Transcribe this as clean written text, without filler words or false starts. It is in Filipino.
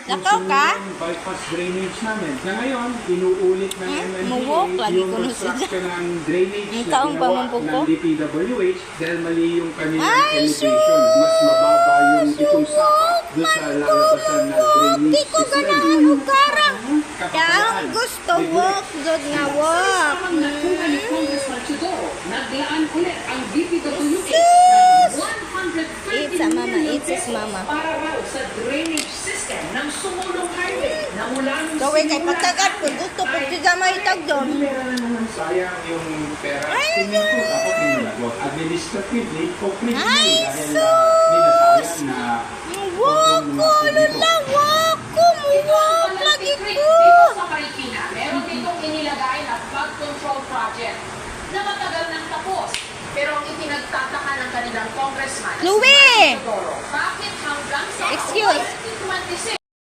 Nakaw ka? yung bypass drainage namin. Sa ngayon, inuulit ng Muwok, MMDA lagi yung ko na construction ng drainage Ang na taong ginawa pamangkok ko? ng DPWH dahil mali yung kanilang Ay, elevation. Mas mababa yung itong sapa doon sa lalabasan na drainage Di ko system. ganahan lugarang. Kapakanan, Yang gusto neglect. walk, good nga walk. Kasamang nakuha ni Congressman Chidoro, naglaan ulit ang DPWH Sis! ng 130 Eat sa mama, million eat sa pesos mama. para raw sa drainage system ng Sumulong Highway na mula ng Gawin kay patagat ko. Gusto ko tiga mahitag doon. Sayang yung pera. Ay, Tingnan ko, dapat yung nagwag. Administratively, complete Ay, dahil sus! minasayang na Walk ko, lula, walk ko. Walk lagi ko. Dito sa Marikina, meron ditong inilagay na flood control project na matagal nang tapos. Pero ang itinagtataka ng kanilang congressman, Louie! Chidoro, bakit hanggang sa Excuse. 2026